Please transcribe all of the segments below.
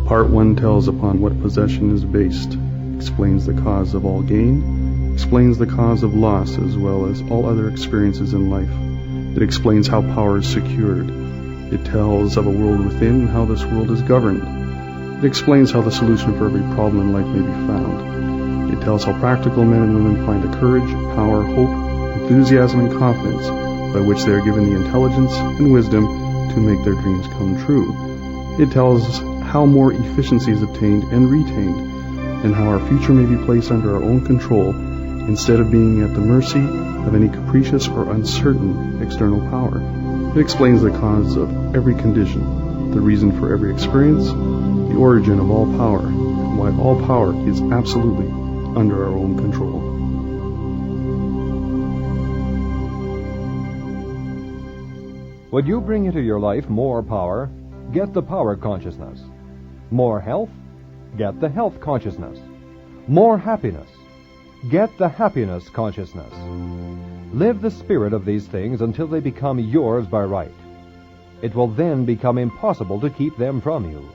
Part 1 tells upon what possession is based, explains the cause of all gain, explains the cause of loss as well as all other experiences in life. It explains how power is secured. It tells of a world within and how this world is governed. It explains how the solution for every problem in life may be found. It tells how practical men and women find a courage, power, hope, enthusiasm, and confidence by which they are given the intelligence and wisdom to make their dreams come true. It tells how more efficiency is obtained and retained, and how our future may be placed under our own control instead of being at the mercy of any capricious or uncertain external power. It explains the cause of every condition, the reason for every experience, the origin of all power, and why all power is absolutely under our own control. Would you bring into your life more power? Get the power consciousness. More health? Get the health consciousness. More happiness? Get the happiness consciousness. Live the spirit of these things until they become yours by right. It will then become impossible to keep them from you.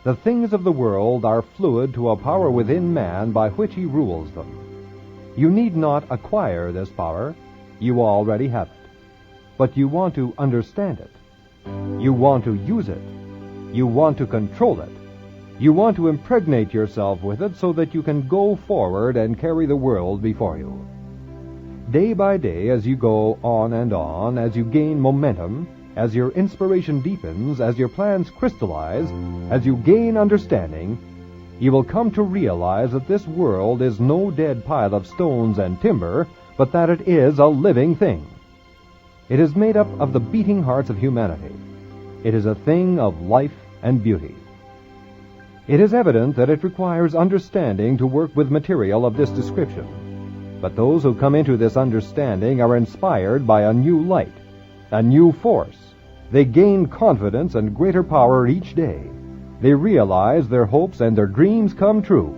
The things of the world are fluid to a power within man by which he rules them. You need not acquire this power. You already have it. But you want to understand it. You want to use it. You want to control it. You want to impregnate yourself with it so that you can go forward and carry the world before you. Day by day, as you go on and on, as you gain momentum, as your inspiration deepens, as your plans crystallize, as you gain understanding, you will come to realize that this world is no dead pile of stones and timber, but that it is a living thing. It is made up of the beating hearts of humanity. It is a thing of life and beauty. It is evident that it requires understanding to work with material of this description. But those who come into this understanding are inspired by a new light, a new force. They gain confidence and greater power each day. They realize their hopes and their dreams come true.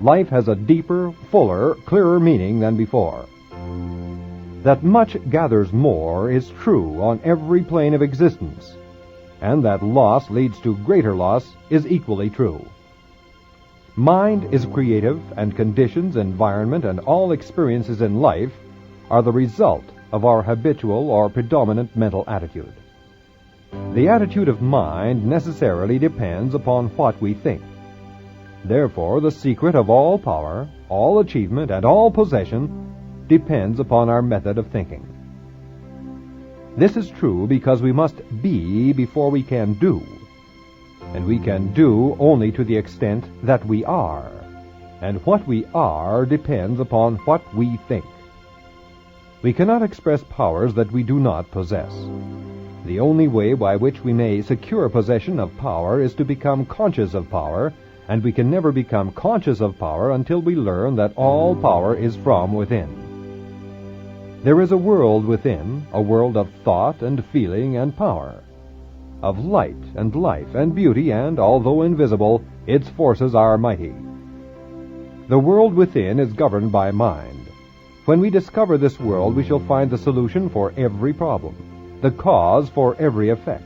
Life has a deeper, fuller, clearer meaning than before. That much gathers more is true on every plane of existence, and that loss leads to greater loss is equally true. Mind is creative, and conditions, environment, and all experiences in life are the result of our habitual or predominant mental attitude. The attitude of mind necessarily depends upon what we think. Therefore, the secret of all power, all achievement, and all possession depends upon our method of thinking. This is true because we must be before we can do, and we can do only to the extent that we are, and what we are depends upon what we think. We cannot express powers that we do not possess. The only way by which we may secure possession of power is to become conscious of power, and we can never become conscious of power until we learn that all power is from within. There is a world within, a world of thought and feeling and power, of light and life and beauty, and, although invisible, its forces are mighty. The world within is governed by mind. When we discover this world, we shall find the solution for every problem, the cause for every effect.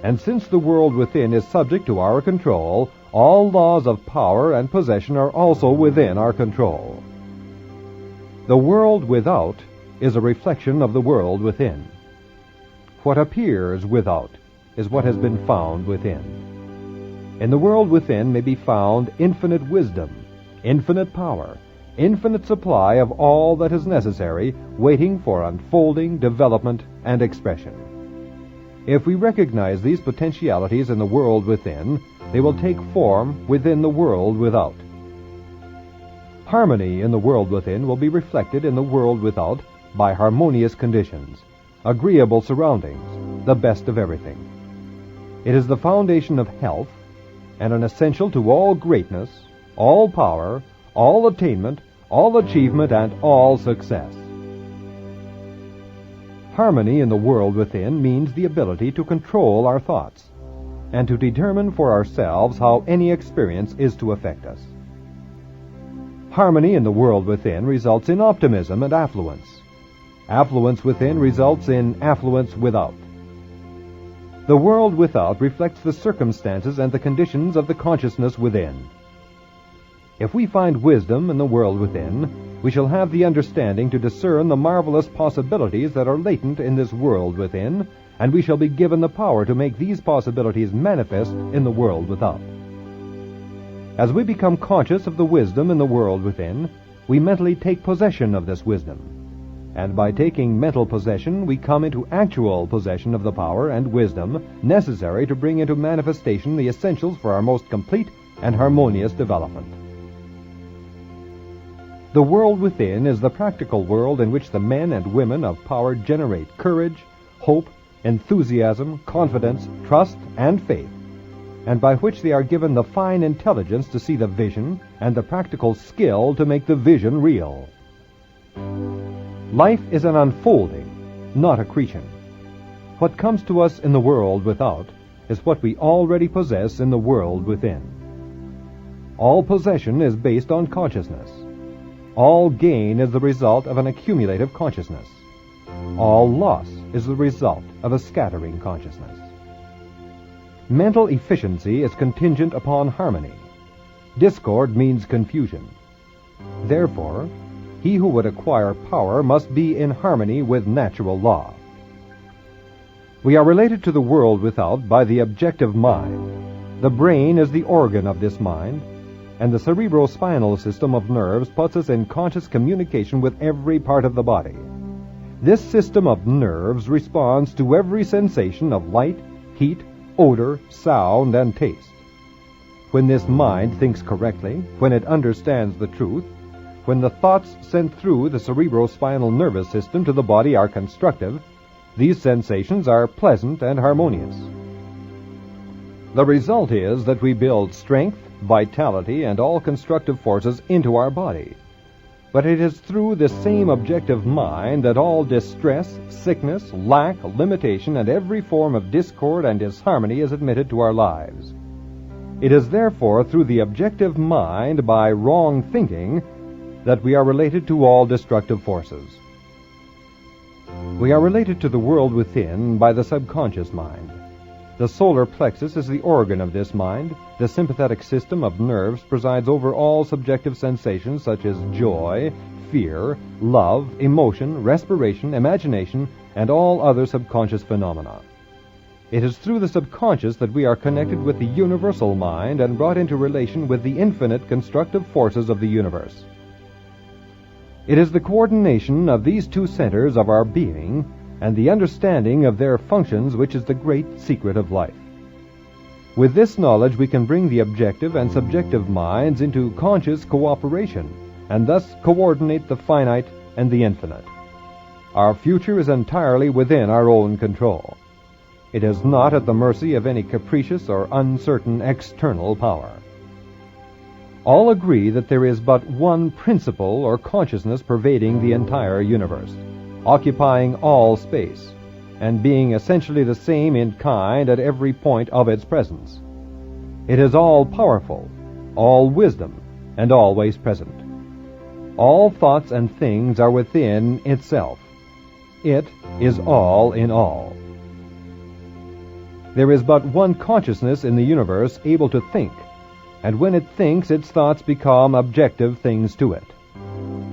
And since the world within is subject to our control, all laws of power and possession are also within our control. The world without is a reflection of the world within. What appears without is what has been found within. In the world within may be found infinite wisdom, infinite power, infinite supply of all that is necessary, waiting for unfolding, development, and expression. If we recognize these potentialities in the world within, they will take form within the world without. Harmony in the world within will be reflected in the world without by harmonious conditions, agreeable surroundings, the best of everything. It is the foundation of health and an essential to all greatness, all power, all attainment, all achievement, and all success. Harmony in the world within means the ability to control our thoughts and to determine for ourselves how any experience is to affect us. Harmony in the world within results in optimism and affluence. Affluence within results in affluence without. The world without reflects the circumstances and the conditions of the consciousness within. If we find wisdom in the world within, we shall have the understanding to discern the marvelous possibilities that are latent in this world within, and we shall be given the power to make these possibilities manifest in the world without. As we become conscious of the wisdom in the world within, we mentally take possession of this wisdom. And by taking mental possession, we come into actual possession of the power and wisdom necessary to bring into manifestation the essentials for our most complete and harmonious development. The world within is the practical world in which the men and women of power generate courage, hope, enthusiasm, confidence, trust, and faith, and by which they are given the fine intelligence to see the vision and the practical skill to make the vision real. Life is an unfolding, not a creation. What comes to us in the world without is what we already possess in the world within. All possession is based on consciousness. All gain is the result of an accumulative consciousness. All loss is the result of a scattering consciousness. Mental efficiency is contingent upon harmony. Discord means confusion. Therefore, he who would acquire power must be in harmony with natural law. We are related to the world without by the objective mind. The brain is the organ of this mind, and the cerebrospinal system of nerves puts us in conscious communication with every part of the body. This system of nerves responds to every sensation of light, heat, odor, sound, and taste. When this mind thinks correctly, when it understands the truth, when the thoughts sent through the cerebrospinal nervous system to the body are constructive, these sensations are pleasant and harmonious. The result is that we build strength, vitality, and all constructive forces into our body. But it is through this same objective mind that all distress, sickness, lack, limitation, and every form of discord and disharmony is admitted to our lives. It is therefore through the objective mind, by wrong thinking, that we are related to all destructive forces. We are related to the world within by the subconscious mind. The solar plexus is the organ of this mind. The sympathetic system of nerves presides over all subjective sensations such as joy, fear, love, emotion, respiration, imagination, and all other subconscious phenomena. It is through the subconscious that we are connected with the universal mind and brought into relation with the infinite constructive forces of the universe. It is the coordination of these two centers of our being and the understanding of their functions which is the great secret of life. With this knowledge we can bring the objective and subjective minds into conscious cooperation and thus coordinate the finite and the infinite. Our future is entirely within our own control. It is not at the mercy of any capricious or uncertain external power. All agree that there is but one principle or consciousness pervading the entire universe, occupying all space, and being essentially the same in kind at every point of its presence. It is all-powerful, all-wisdom, and always present. All thoughts and things are within itself. It is all in all. There is but one consciousness in the universe able to think, and when it thinks, its thoughts become objective things to it.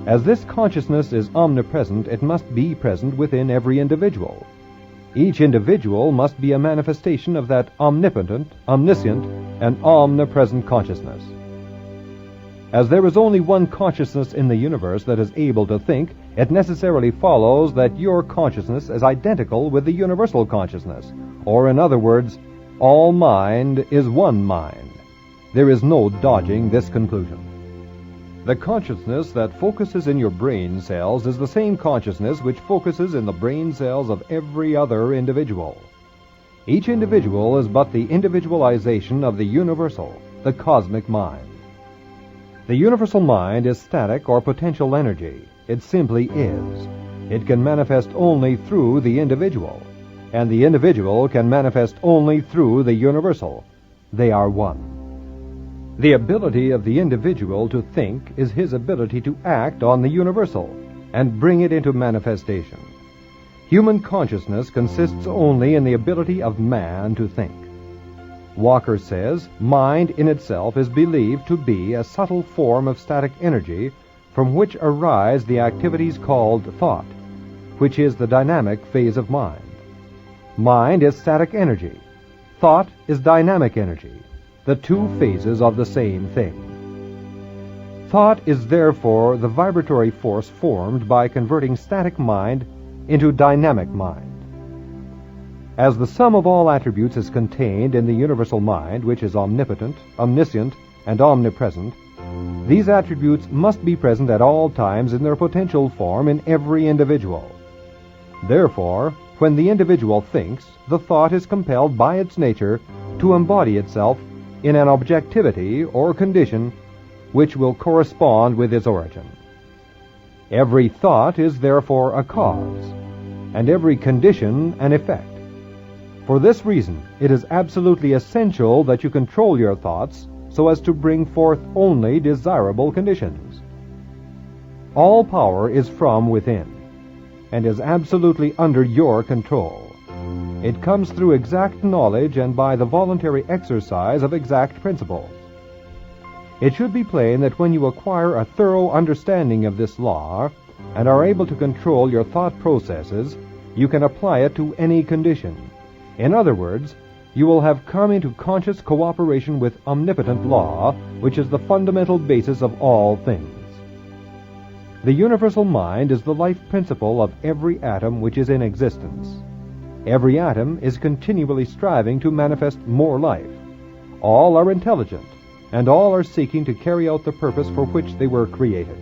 As this consciousness is omnipresent, it must be present within every individual. Each individual must be a manifestation of that omnipotent, omniscient, and omnipresent consciousness. As there is only one consciousness in the universe that is able to think, it necessarily follows that your consciousness is identical with the universal consciousness, or in other words, all mind is one mind. There is no dodging this conclusion. The consciousness that focuses in your brain cells is the same consciousness which focuses in the brain cells of every other individual. Each individual is but the individualization of the universal, the cosmic mind. The universal mind is static or potential energy. It simply is. It can manifest only through the individual, and the individual can manifest only through the universal. They are one. The ability of the individual to think is his ability to act on the universal and bring it into manifestation. Human consciousness consists only in the ability of man to think. Walker says, mind in itself is believed to be a subtle form of static energy from which arise the activities called thought, which is the dynamic phase of mind. Mind is static energy. Thought is dynamic energy, the two phases of the same thing. Thought is therefore the vibratory force formed by converting static mind into dynamic mind. As the sum of all attributes is contained in the universal mind, which is omnipotent, omniscient, and omnipresent, these attributes must be present at all times in their potential form in every individual. Therefore, when the individual thinks, the thought is compelled by its nature to embody itself in an objectivity or condition which will correspond with its origin. Every thought is therefore a cause, and every condition an effect. For this reason, it is absolutely essential that you control your thoughts so as to bring forth only desirable conditions. All power is from within, and is absolutely under your control. It comes through exact knowledge and by the voluntary exercise of exact principles. It should be plain that when you acquire a thorough understanding of this law and are able to control your thought processes, you can apply it to any condition. In other words, you will have come into conscious cooperation with omnipotent law, which is the fundamental basis of all things. The universal mind is the life principle of every atom which is in existence. Every atom is continually striving to manifest more life. All are intelligent, and all are seeking to carry out the purpose for which they were created.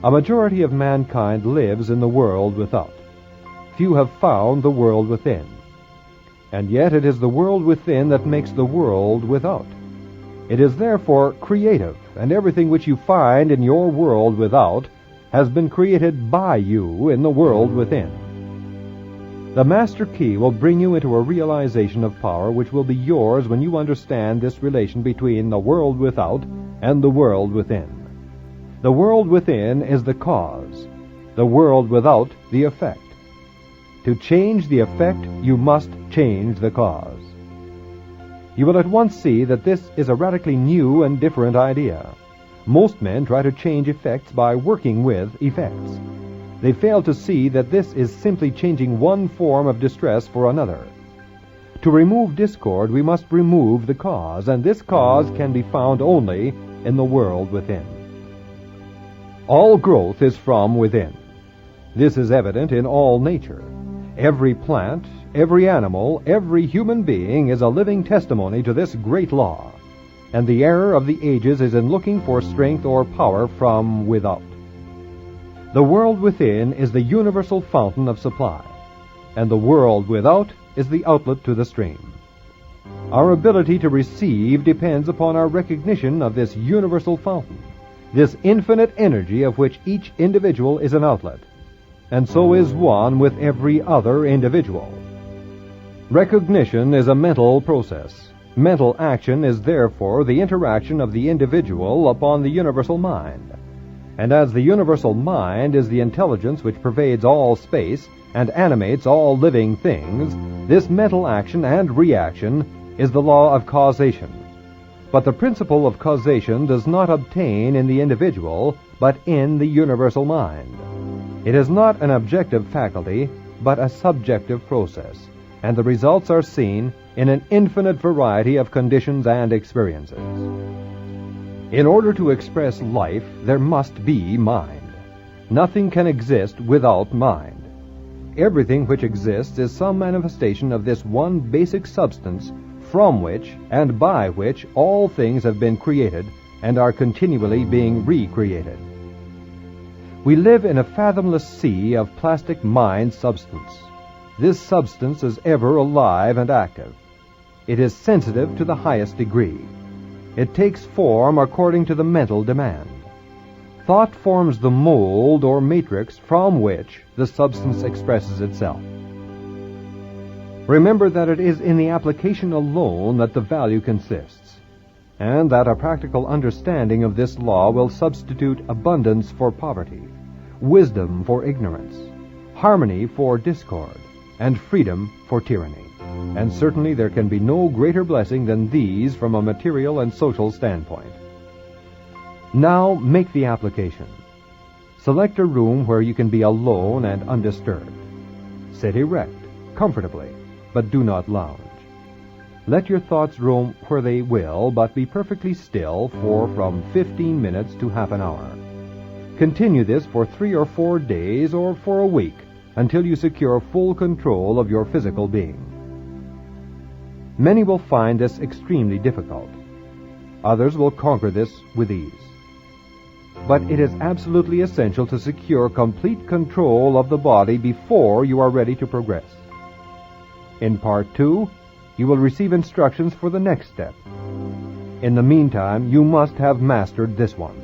A majority of mankind lives in the world without. Few have found the world within. And yet it is the world within that makes the world without. It is therefore creative, and everything which you find in your world without has been created by you in the world within. The master key will bring you into a realization of power which will be yours when you understand this relation between the world without and the world within. The world within is the cause, the world without the effect. To change the effect, you must change the cause. You will at once see that this is a radically new and different idea. Most men try to change effects by working with effects. They fail to see that this is simply changing one form of distress for another. To remove discord, we must remove the cause, and this cause can be found only in the world within. All growth is from within. This is evident in all nature. Every plant, every animal, every human being is a living testimony to this great law, and the error of the ages is in looking for strength or power from without. The world within is the universal fountain of supply, and the world without is the outlet to the stream. Our ability to receive depends upon our recognition of this universal fountain, this infinite energy of which each individual is an outlet, and so is one with every other individual. Recognition is a mental process. Mental action is therefore the interaction of the individual upon the universal mind. And as the universal mind is the intelligence which pervades all space and animates all living things, this mental action and reaction is the law of causation. But the principle of causation does not obtain in the individual, but in the universal mind. It is not an objective faculty, but a subjective process, and the results are seen in an infinite variety of conditions and experiences. In order to express life, there must be mind. Nothing can exist without mind. Everything which exists is some manifestation of this one basic substance from which and by which all things have been created and are continually being recreated. We live in a fathomless sea of plastic mind substance. This substance is ever alive and active. It is sensitive to the highest degree. It takes form according to the mental demand. Thought forms the mold or matrix from which the substance expresses itself. Remember that it is in the application alone that the value consists, and that a practical understanding of this law will substitute abundance for poverty, wisdom for ignorance, harmony for discord, and freedom for tyranny. And certainly there can be no greater blessing than these from a material and social standpoint. Now make the application. Select a room where you can be alone and undisturbed. Sit erect, comfortably, but do not lounge. Let your thoughts roam where they will, but be perfectly still for from 15 minutes to half an hour. Continue this for 3 or 4 days or for a week until you secure full control of your physical being. Many will find this extremely difficult. Others will conquer this with ease. But it is absolutely essential to secure complete control of the body before you are ready to progress. In Part 2, you will receive instructions for the next step. In the meantime, you must have mastered this one.